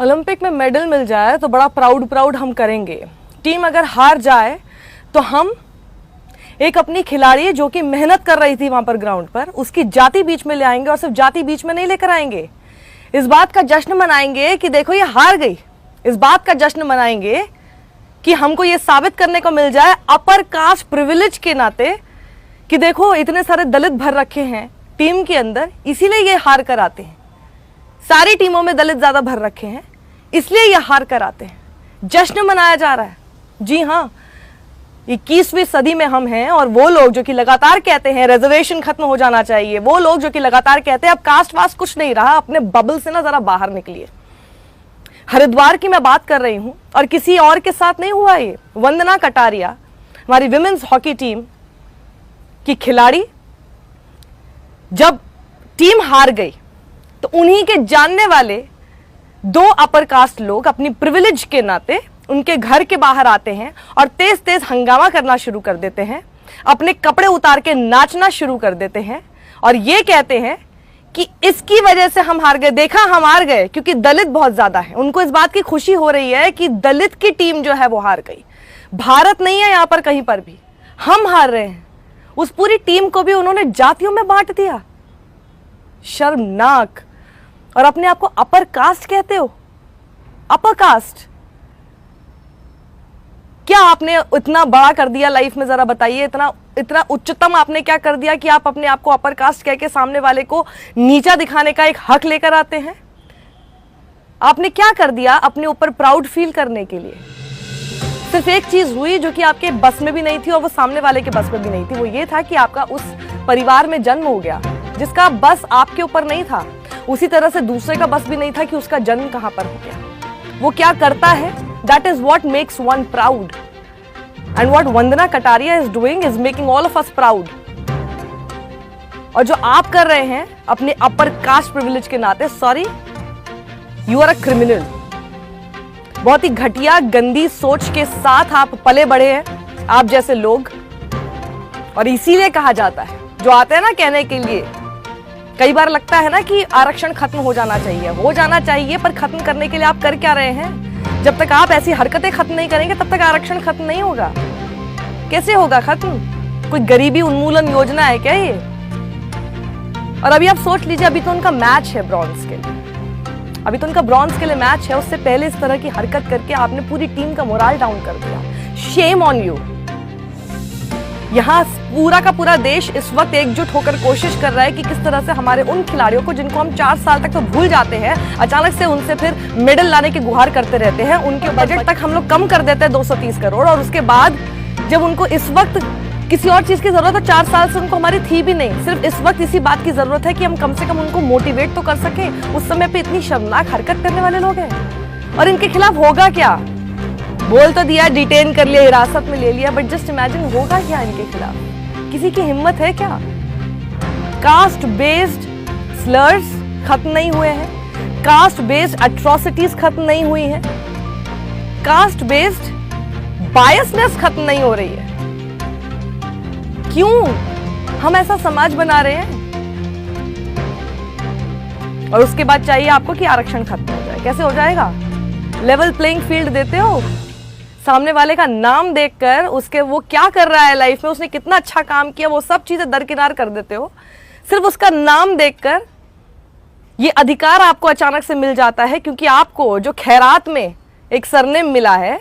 Olympic में medal मिल जाए तो बड़ा प्राउड हम करेंगे। टीम अगर हार जाए तो हम एक अपनी खिलाड़ी जो कि मेहनत कर रही थी वहां पर ग्राउंड पर, उसकी जाति बीच में ले आएंगे और सिर्फ जाति बीच में नहीं लेकर आएंगे, इस बात का जश्न मनाएंगे कि देखो ये हार गई। इस बात का जश्न मनाएंगे कि हमको ये साबित करने को मिल जाए अपर कास्ट प्रिविलेज के नाते कि देखो इतने सारे दलित भर रखे हैं टीम के अंदर, इसीलिए ये हार कर आते हैं। सारी टीमों में दलित ज्यादा भर रखे हैं, इसलिए ये हार कर आते हैं। जश्न मनाया जा रहा है। जी हाँ, 21वीं सदी में हम हैं और वो लोग जो कि लगातार कहते हैं रिजर्वेशन खत्म हो जाना चाहिए, वो लोग जो कि लगातार कहते हैं अब कास्ट वास्ट कुछ नहीं रहा, अपने बबल से ना जरा बाहर निकलिए। हरिद्वार की मैं बात कर रही हूं और किसी और के साथ नहीं हुआ ये। वंदना कटारिया, हमारी विमेन्स हॉकी टीम की खिलाड़ी, जब टीम हार गई तो उन्हीं के जानने वाले 2 अपर कास्ट लोग अपनी प्रिविलेज के नाते उनके घर के बाहर आते हैं और तेज तेज हंगामा करना शुरू कर देते हैं, अपने कपड़े उतार के नाचना शुरू कर देते हैं और ये कहते हैं कि इसकी वजह से हम हार गए। देखा, हम हार गए क्योंकि दलित बहुत ज्यादा है। उनको इस बात की खुशी हो रही है कि दलित की टीम जो है वो हार गई। भारत नहीं है यहां पर कहीं पर भी, हम हार रहे हैं। उस पूरी टीम को भी उन्होंने जातियों में बांट दिया। शर्मनाक। और अपने आप को अपर कास्ट कहते हो। अपर कास्ट क्या आपने इतना बड़ा कर दिया लाइफ में, जरा बताइए। इतना उच्चतम आपने क्या कर दिया कि आप अपने आप को अपर कास्ट कह के सामने वाले को नीचा दिखाने का एक हक लेकर आते हैं। आपने क्या कर दिया अपने ऊपर प्राउड फील करने के लिए। सिर्फ एक चीज हुई जो कि आपके बस में भी नहीं थी और वो सामने वाले के बस में भी नहीं थी, वो ये था कि आपका उस परिवार में जन्म हो गया जिसका बस आपके ऊपर नहीं था। उसी तरह से दूसरे का बस भी नहीं था कि उसका जन्म कहां पर हो गया। वो क्या करता है, that is what makes one proud, and what Vandana Kataria is doing is making all of us proud। और जो आप कर रहे हैं अपने अपर कास्ट प्रिविलेज के नाते, sorry, you are a criminal. बहुत ही घटिया गंदी सोच के साथ आप पले बढ़े हैं, आप जैसे लोग। और इसीलिए कहा जाता है, जो आते हैं ना कहने के लिए, कई बार लगता है ना कि आरक्षण खत्म हो जाना चाहिए, पर खत्म करने के लिए आप कर क्या रहे हैं? जब तक आप ऐसी हरकतें खत्म नहीं करेंगे तब तक आरक्षण खत्म नहीं होगा। कैसे होगा खत्म? कोई गरीबी उन्मूलन योजना है क्या ये? और अभी आप सोच लीजिए, अभी तो उनका मैच है ब्रॉन्ज के लिए, अभी तो उनका ब्रॉन्ज के लिए मैच है। उससे पहले इस तरह की हरकत करके आपने पूरी टीम का मोरल डाउन कर दिया। Shame on you. यहाँ पूरा का पूरा देश इस वक्त एकजुट होकर कोशिश कर रहा है कि किस तरह से हमारे उन खिलाड़ियों को जिनको हम 4 साल तक तो भूल जाते हैं, अचानक से उनसे फिर मेडल लाने की गुहार करते रहते हैं। उनके बजट तक हम लोग कम कर देते हैं 230 करोड़, और उसके बाद जब उनको इस वक्त किसी और चीज की जरूरत है, 4 साल से उनको हमारी थी भी नहीं, सिर्फ इस वक्त इसी बात की जरूरत है कि हम कम से कम उनको मोटिवेट तो कर सके। उस समय पे इतनी शर्मनाक हरकत करने वाले लोग हैं। और इनके खिलाफ होगा क्या? बोल तो दिया, डिटेन कर लिया, हिरासत में ले लिया, बट जस्ट इमेजिन होगा क्या इनके खिलाफ? किसी की हिम्मत है क्या? कास्ट बेस्ड स्लर्स खत्म नहीं हुए हैं, कास्ट बेस्ड एट्रोसिटीज खत्म नहीं हुई हैं, कास्ट बेस्ड बायसनेस खत्म नहीं हो रही है। क्यों हम ऐसा समाज बना रहे हैं? और उसके बाद चाहिए आपको कि आरक्षण खत्म हो जाए। कैसे हो जाएगा? लेवल प्लेइंग फील्ड देते हो, सामने वाले का नाम देखकर उसके वो क्या कर रहा है लाइफ में, उसने कितना अच्छा काम किया, वो सब चीजें दरकिनार कर देते हो। सिर्फ उसका नाम देखकर ये अधिकार आपको अचानक से मिल जाता है, क्योंकि आपको जो खैरात में एक सरनेम मिला है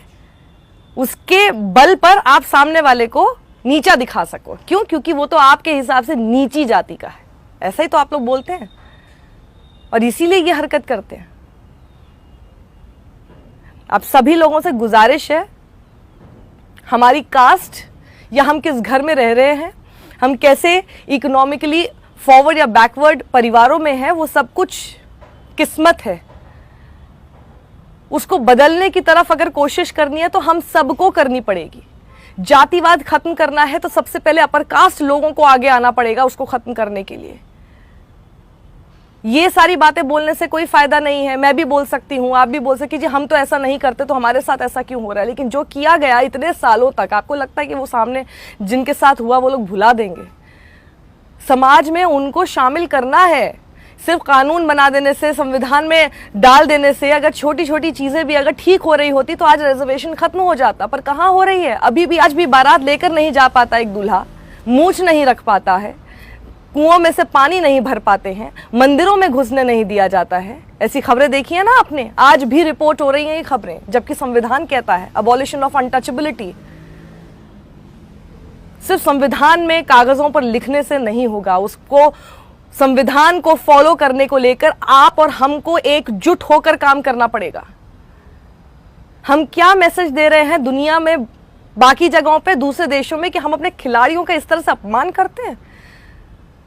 उसके बल पर आप सामने वाले को नीचा दिखा सको। क्यों? क्योंकि वो तो आपके हिसाब से नीची जाति का है। ऐसा ही तो आप लोग बोलते हैं और इसीलिए ये हरकत करते हैं। आप सभी लोगों से गुजारिश है, हमारी कास्ट या हम किस घर में रह रहे हैं, हम कैसे इकोनॉमिकली फॉरवर्ड या बैकवर्ड परिवारों में हैं, वो सब कुछ किस्मत है। उसको बदलने की तरफ अगर कोशिश करनी है तो हम सबको करनी पड़ेगी। जातिवाद खत्म करना है तो सबसे पहले अपर कास्ट लोगों को आगे आना पड़ेगा उसको खत्म करने के लिए। ये सारी बातें बोलने से कोई फायदा नहीं है। मैं भी बोल सकती हूँ, आप भी बोल सकती जी हम तो ऐसा नहीं करते, तो हमारे साथ ऐसा क्यों हो रहा है? लेकिन जो किया गया इतने सालों तक, आपको लगता है कि वो सामने जिनके साथ हुआ वो लोग भुला देंगे? समाज में उनको शामिल करना है। सिर्फ कानून बना देने से, संविधान में डाल देने से अगर छोटी छोटी चीजें भी अगर ठीक हो रही होती तो आज रिजर्वेशन खत्म हो जाता। पर कहाँ हो रही है? अभी भी आज भी बारात लेकर नहीं जा पाता एक दूल्हा, मूंछ नहीं रख पाता है, कुओं में से पानी नहीं भर पाते हैं, मंदिरों में घुसने नहीं दिया जाता है। ऐसी खबरें देखी है ना आपने? आज भी रिपोर्ट हो रही हैं ये खबरें, जबकि संविधान कहता है अबॉलिशन ऑफ अनटचेबिलिटी। सिर्फ संविधान में कागजों पर लिखने से नहीं होगा, उसको संविधान को फॉलो करने को लेकर आप और हमको एकजुट होकर काम करना पड़ेगा। हम क्या मैसेज दे रहे हैं दुनिया में, बाकी जगहों पे, दूसरे देशों में, कि हम अपने खिलाड़ियों का इस तरह से अपमान करते हैं?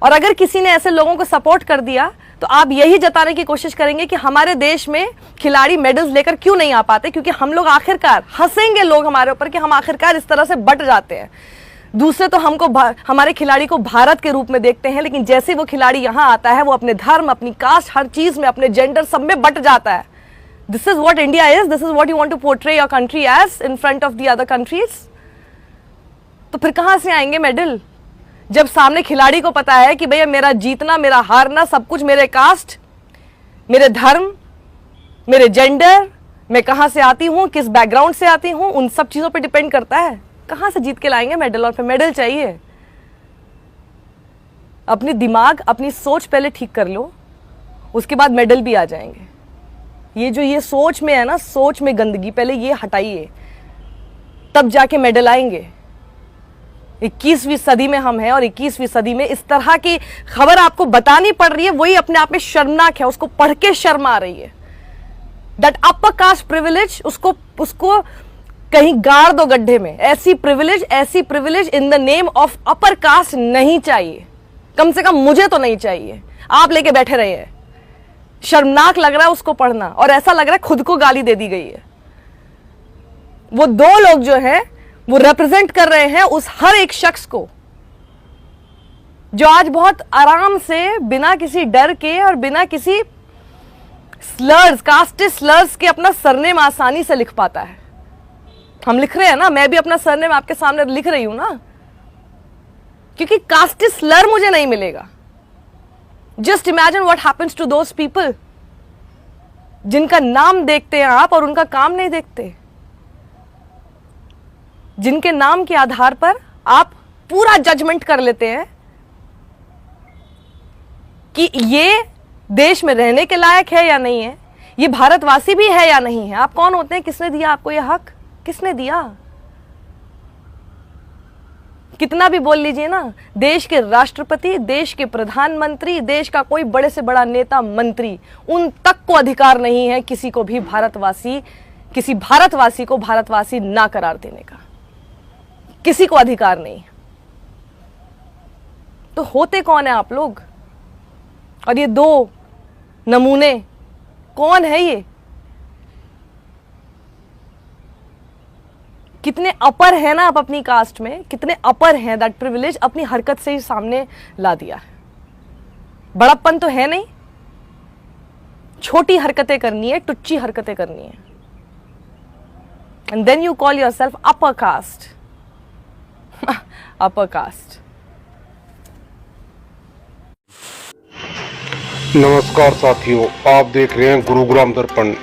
और अगर किसी ने ऐसे लोगों को सपोर्ट कर दिया तो आप यही जताने की कोशिश करेंगे कि हमारे देश में खिलाड़ी मेडल्स लेकर क्यों नहीं आ पाते, क्योंकि हम लोग आखिरकार, हंसेंगे लोग हमारे ऊपर कि हम आखिरकार इस तरह से बट जाते हैं। दूसरे तो हमको हमारे खिलाड़ी को भारत के रूप में देखते हैं, लेकिन जैसे वो खिलाड़ी यहां आता है वो अपने धर्म, अपनी कास्ट, हर चीज में, अपने जेंडर, सब में बट जाता है। This is what India is, this is what you want to portray your country as in front of the other countries. तो फिर कहां से आएंगे मेडल, जब सामने खिलाड़ी को पता है कि भैया मेरा जीतना, मेरा हारना, सब कुछ मेरे कास्ट, मेरे धर्म, मेरे जेंडर, मैं कहां से आती हूं, किस बैकग्राउंड से आती हूं, उन सब चीजों पे डिपेंड करता है। कहां से जीत के लाएंगे मेडल? और फिर मेडल चाहिए। अपनी दिमाग, अपनी सोच पहले ठीक कर लो, उसके बाद मेडल भी आ जाएंगे। ये सोच में है ना, सोच में गंदगी, पहले ये हटाइए, तब जाके मेडल आएंगे। 21वीं सदी में हम हैं और 21वीं सदी में इस तरह की खबर आपको बतानी पड़ रही है, वही अपने आप में शर्मनाक है। उसको पढ़ के शर्म आ रही है। दैट अपर कास्ट प्रिविलेज, उसको कहीं गाड़ दो गड्ढे में। ऐसी privilege in the name of upper caste नहीं चाहिए, कम से कम मुझे तो नहीं चाहिए। आप लेके बैठे रहे हैं, शर्मनाक लग रहा है उसको पढ़ना, और ऐसा लग रहा है खुद को गाली दे दी गई है। वो दो लोग जो हैं वो रिप्रेजेंट कर रहे हैं उस हर एक शख्स को जो आज बहुत आराम से, बिना किसी डर के और बिना किसी स्लर्स, कास्ट स्लर्स के अपना सरनेम आसानी से लिख पाता है। हम लिख रहे हैं ना, मैं भी अपना सरनेम आपके सामने लिख रही हूं ना, क्योंकि कास्ट स्लर मुझे नहीं मिलेगा। Just imagine what happens to those people जिनका नाम देखते हैं आप और उनका काम नहीं देखते, जिनके नाम के आधार पर आप पूरा जजमेंट कर लेते हैं कि ये देश में रहने के लायक है या नहीं है, ये भारतवासी भी है या नहीं है। आप कौन होते हैं? किसने दिया आपको ये हक? किसने दिया? कितना भी बोल लीजिए ना, देश के राष्ट्रपति, देश के प्रधानमंत्री, देश का कोई बड़े से बड़ा नेता, मंत्री, उन तक को अधिकार नहीं है किसी को भी किसी भारतवासी को भारतवासी ना करार देने का। किसी को अधिकार नहीं। तो होते कौन है आप लोग? और ये दो नमूने कौन है? ये कितने अपर है ना आप अपनी कास्ट में, कितने अपर हैं। दैट प्रिविलेज अपनी हरकत से ही सामने ला दिया है। बड़प्पन तो है नहीं, छोटी हरकतें करनी है, टुच्ची हरकतें करनी है, and then you call yourself upper caste. Upper caste. नमस्कार साथियों, आप देख रहे हैं गुरुग्राम दर्पण।